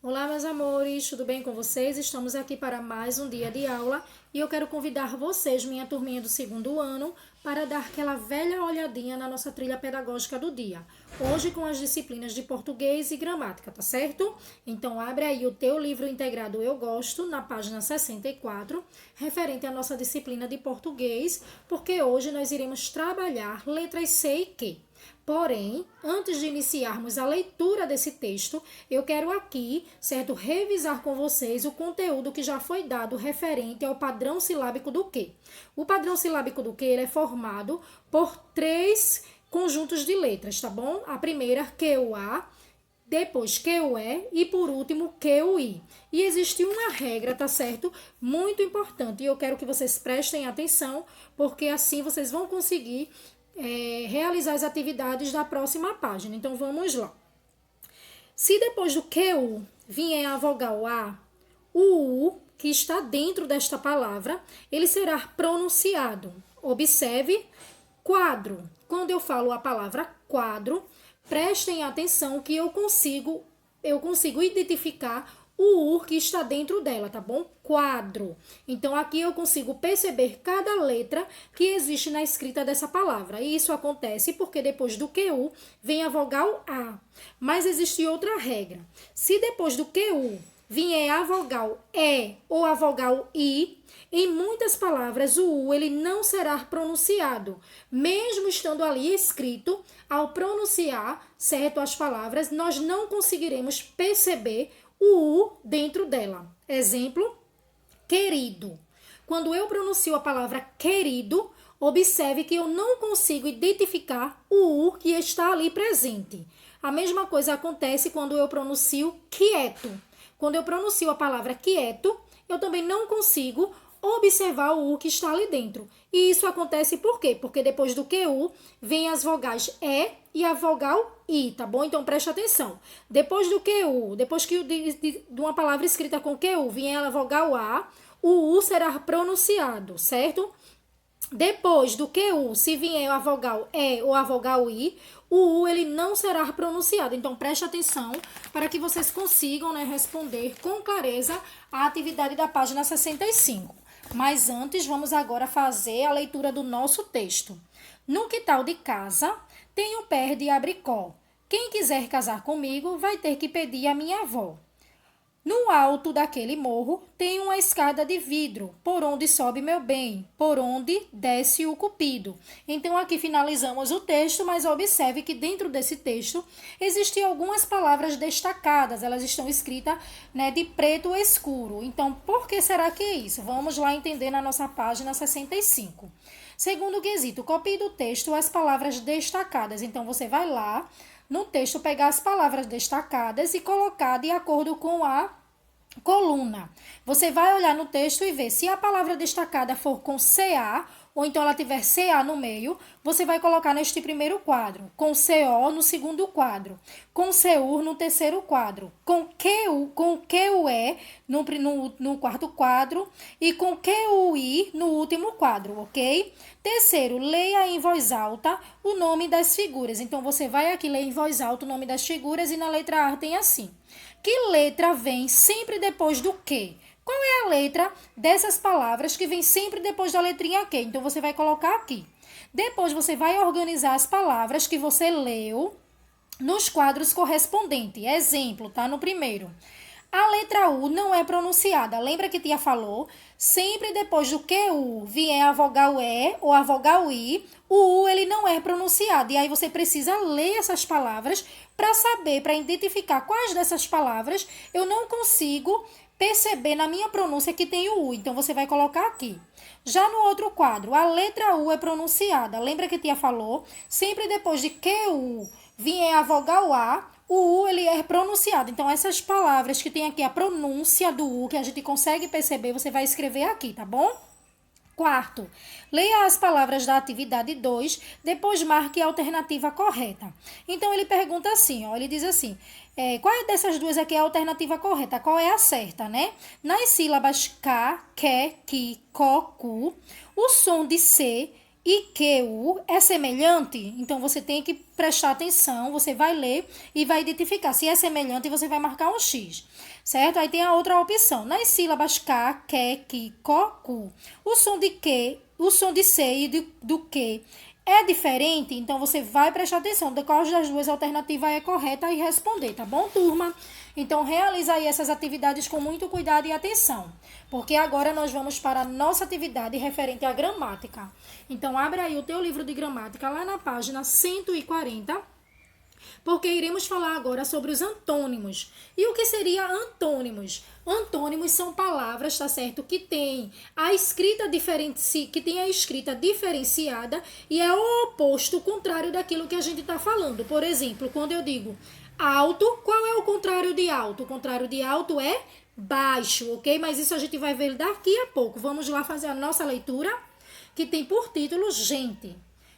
Olá, meus amores, tudo bem com vocês? Estamos aqui para mais um dia de aula e eu quero convidar vocês, minha turminha do segundo ano, para dar aquela velha olhadinha na nossa trilha pedagógica do dia. Hoje com as disciplinas de português e gramática, tá certo? Então abre aí o teu livro integrado Eu Gosto, na página 64, referente à nossa disciplina de português, porque hoje nós iremos trabalhar letras C e Q. Porém, antes de iniciarmos a leitura desse texto, eu quero aqui, certo, revisar com vocês o conteúdo que já foi dado referente ao padrão silábico do Q. O padrão silábico do Q ele é formado por 3 conjuntos de letras, tá bom? A primeira, QUA, depois QE e por último QI. E existe uma regra, tá certo? Muito importante. E eu quero que vocês prestem atenção, porque assim vocês vão conseguir realizar as atividades da próxima página. Então, vamos lá. Se depois do QU vier a vogal A, o U, que está dentro desta palavra, ele será pronunciado. Observe, quadro. Quando eu falo a palavra quadro, prestem atenção que eu consigo identificar o U que está dentro dela, tá bom? Quadro. Então, aqui eu consigo perceber cada letra que existe na escrita dessa palavra. E isso acontece porque depois do QU vem a vogal A. Mas existe outra regra. Se depois do QU vier a vogal E ou a vogal I, em muitas palavras o U ele não será pronunciado. Mesmo estando ali escrito, ao pronunciar, certo, as palavras, nós não conseguiremos perceber o U dentro dela. Exemplo, querido. Quando eu pronuncio a palavra querido, observe que eu não consigo identificar o U que está ali presente. A mesma coisa acontece quando eu pronuncio quieto. Quando eu pronuncio a palavra quieto, eu também não consigo observar o U que está ali dentro. E isso acontece por quê? Porque depois do QU vem as vogais E e a vogal I, tá bom? Então preste atenção. Depois do QU, depois que de uma palavra escrita com QU vier a vogal A, o U será pronunciado, certo? Depois do QU, se vier a vogal E ou a vogal I, o U ele não será pronunciado. Então, preste atenção para que vocês consigam, né, responder com clareza a atividade da página 65. Mas antes, vamos agora fazer a leitura do nosso texto. No quintal de casa, tem um pé de abricó. Quem quiser casar comigo vai ter que pedir a minha avó. No alto daquele morro tem uma escada de vidro, por onde sobe meu bem, por onde desce o cupido. Então aqui finalizamos o texto, mas observe que dentro desse texto existem algumas palavras destacadas, elas estão escritas, né, de preto escuro. Então por que será que é isso? Vamos lá entender na nossa página 65. Segundo quesito, copie do texto as palavras destacadas. Então você vai lá no texto pegar as palavras destacadas e colocar de acordo com a coluna. Você vai olhar no texto e ver se a palavra destacada for com CA, ou então ela tiver CA no meio, você vai colocar neste primeiro quadro, com CO no segundo quadro, com CU no terceiro quadro, com QUE no quarto quadro e com QUI no último quadro, ok? Terceiro, leia em voz alta o nome das figuras. Então, você vai aqui ler em voz alta o nome das figuras e na letra A tem assim. Que letra vem sempre depois do quê? Qual é a letra dessas palavras que vem sempre depois da letrinha Q? Então, você vai colocar aqui. Depois, você vai organizar as palavras que você leu nos quadros correspondentes. Exemplo, tá? No primeiro. A letra U não é pronunciada. Lembra que tia falou? Sempre depois do QU vier a vogal E ou a vogal I, o U ele não é pronunciado. E aí você precisa ler essas palavras para saber, para identificar quais dessas palavras eu não consigo perceber na minha pronúncia que tem o U. Então, você vai colocar aqui. Já no outro quadro, a letra U é pronunciada. Lembra que tia falou? Sempre depois de QU vier a vogal A, o U ele é pronunciado. Então, essas palavras que tem aqui a pronúncia do U, que a gente consegue perceber, você vai escrever aqui, tá bom? Quarto, leia as palavras da atividade 2, depois marque a alternativa correta. Então, ele pergunta assim, ó, ele diz assim, qual dessas duas aqui é a alternativa correta? Qual é a certa, né? Nas sílabas K, Q, Ki, Ko, Ku, o som de C e que o é semelhante, então você tem que prestar atenção, você vai ler e vai identificar. Se é semelhante, você vai marcar um X, certo? Aí tem a outra opção. Nas sílabas K, que, ki, ko, ku, o som de que, o som de se e do que é diferente, então você vai prestar atenção de qual das duas alternativas é correta e responder, tá bom, turma? Então, realiza aí essas atividades com muito cuidado e atenção, porque agora nós vamos para a nossa atividade referente à gramática. Então, abre aí o teu livro de gramática lá na página 140, porque iremos falar agora sobre os antônimos. E o que seria antônimos? Antônimos são palavras, tá certo? Que tem a escrita diferenciada e é o oposto, o contrário daquilo que a gente está falando. Por exemplo, quando eu digo alto, qual é o contrário de alto? O contrário de alto é baixo, ok? Mas isso a gente vai ver daqui a pouco. Vamos lá fazer a nossa leitura, que tem por título Gente.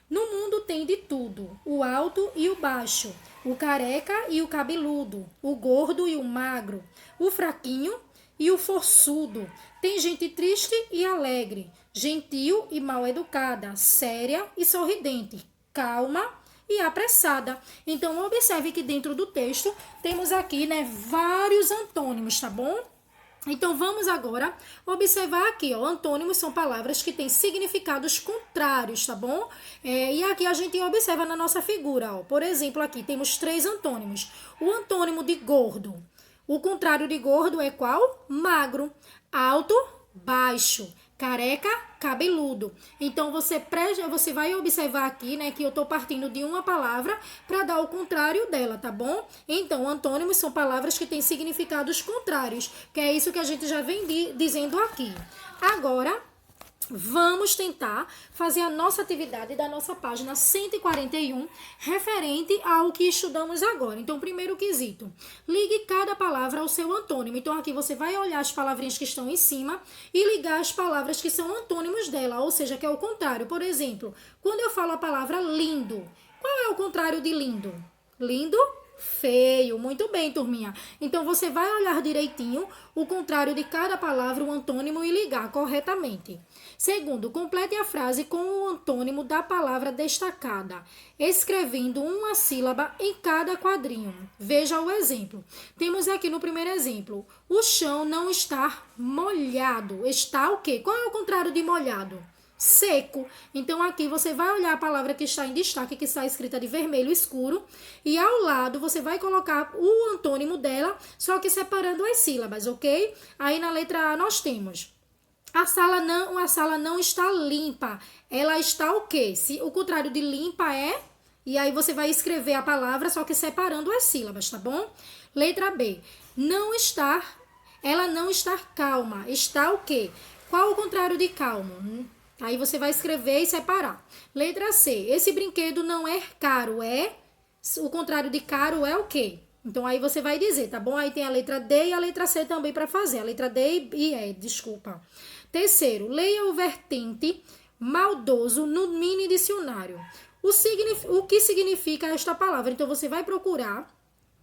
No mundo tem de tudo, o alto e o baixo, o careca e o cabeludo, o gordo e o magro, o fraquinho e o forçudo. Tem gente triste e alegre, gentil e mal educada, séria e sorridente, calma e apressada. Então, observe que dentro do texto temos aqui, vários antônimos, tá bom? Então, vamos agora observar aqui, ó, antônimos são palavras que têm significados contrários, tá bom? E aqui a gente observa na nossa figura, ó, por exemplo, aqui temos 3 antônimos. O antônimo de gordo, o contrário de gordo é qual? Magro, alto, baixo, careca, cabeludo. Então, você vai observar aqui, que eu estou partindo de uma palavra para dar o contrário dela, tá bom? Então, antônimos são palavras que têm significados contrários, que é isso que a gente já vem dizendo aqui. Agora, vamos tentar fazer a nossa atividade da nossa página 141, referente ao que estudamos agora. Então, primeiro quesito, ligue cada palavra ao seu antônimo. Então, aqui você vai olhar as palavrinhas que estão em cima e ligar as palavras que são antônimos dela, ou seja, que é o contrário. Por exemplo, quando eu falo a palavra lindo, qual é o contrário de lindo? Lindo, feio. Muito bem, turminha. Então, você vai olhar direitinho o contrário de cada palavra, o antônimo, e ligar corretamente. Segundo, complete a frase com o antônimo da palavra destacada, escrevendo uma sílaba em cada quadrinho. Veja o exemplo. Temos aqui no primeiro exemplo, o chão não está molhado. Está o quê? Qual é o contrário de molhado? Seco. Então, aqui você vai olhar a palavra que está em destaque, que está escrita de vermelho escuro, e ao lado você vai colocar o antônimo dela, só que separando as sílabas, ok? Aí na letra A nós temos: a sala não está limpa. Ela está o quê? O contrário de limpa é... E aí você vai escrever a palavra, só que separando as sílabas, tá bom? Letra B. Ela não está calma. Está o quê? Qual o contrário de calmo? Aí você vai escrever e separar. Letra C. Esse brinquedo não é caro, o contrário de caro é o quê? Então, aí você vai dizer, tá bom? Aí tem a letra D e a letra C também para fazer. A letra D e E, desculpa. Terceiro, leia o vertente maldoso no mini dicionário. O que significa esta palavra? Então, você vai procurar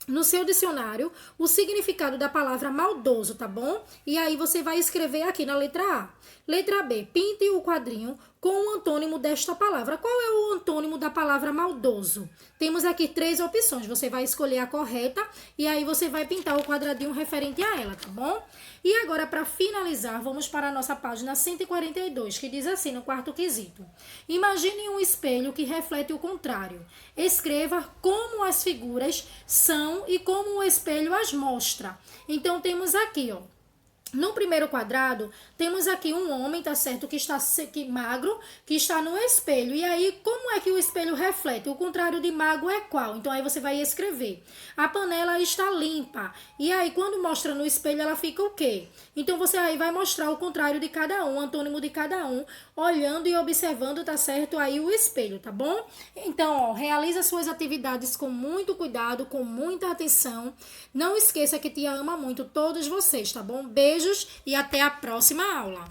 no seu dicionário o significado da palavra maldoso, tá bom? E aí você vai escrever aqui na letra A. Letra B, pinte o quadrinho com o antônimo desta palavra. Qual é o antônimo da palavra maldoso? Temos aqui 3 opções. Você vai escolher a correta e aí você vai pintar o quadradinho referente a ela, tá bom? E agora, para finalizar, vamos para a nossa página 142, que diz assim no quarto quesito. Imagine um espelho que reflete o contrário. Escreva como as figuras são e como o espelho as mostra. Então, temos aqui, ó. No primeiro quadrado, temos aqui um homem, tá certo, que está magro, que está no espelho. E aí, como é que o espelho reflete? O contrário de magro é qual? Então, aí você vai escrever. A panela está limpa. E aí, quando mostra no espelho, ela fica o quê? Então, você aí vai mostrar o contrário de cada um, o antônimo de cada um, olhando e observando, tá certo, aí o espelho, tá bom? Então, ó, realiza suas atividades com muito cuidado, com muita atenção. Não esqueça que Tia ama muito todos vocês, tá bom? Beijos e até a próxima aula.